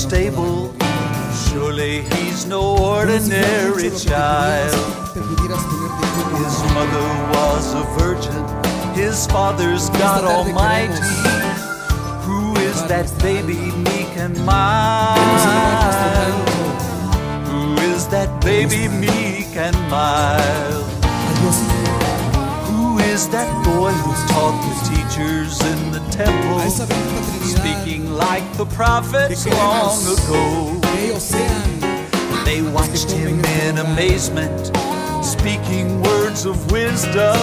stable. Surely he's no ordinary child. His mother was a virgin, his father's God Almighty. Who is that baby meek and mild? Who is that baby meek and mild? Who is that boy who taught the teachers in the temple, speaking like the prophets long ago? They watched him in amazement, speaking words of wisdom.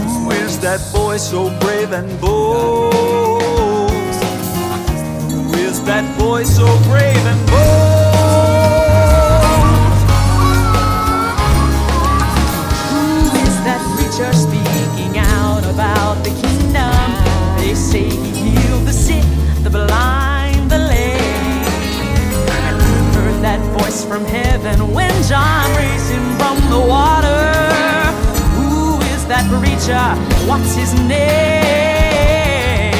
Who is that boy so brave and bold? Who is that boy so brave and bold? Who is that preacher speaking out about the kingdom? They say he healed the sick, the blind, the lame. Heard that voice from heaven when John raised him from the water. Who is that preacher? What's his name?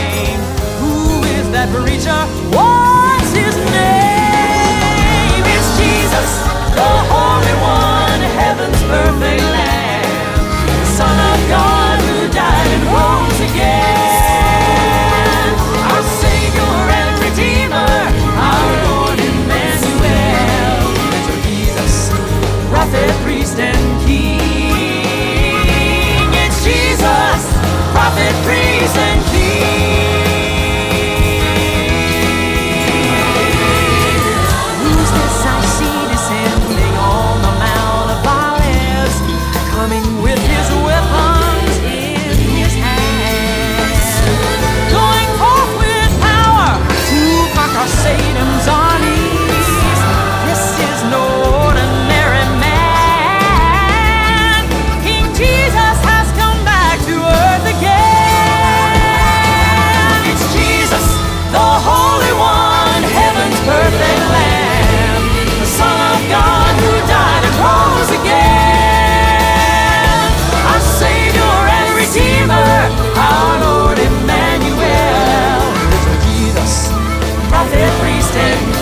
Who is that preacher? What's his name? It's Jesus, the Holy One, heaven's perfect Lamb, the Son of God who died and rose again, our Savior and Redeemer, our Lord Emmanuel. So Jesus, prophet, priest, and king. It's Jesus, prophet, priest, and king. Who's this I see descending on the Mount of Olives, coming with his weapons in his hand, going forth with power to conquer Satan's armies? This is no ordinary man. King Jesus has come back to earth again. It's Jesus, the Holy One, heaven's perfect Lamb, the Son of God who died and rose again, our Savior and Redeemer, our Lord Emmanuel. It's Jesus, prophet, priest, and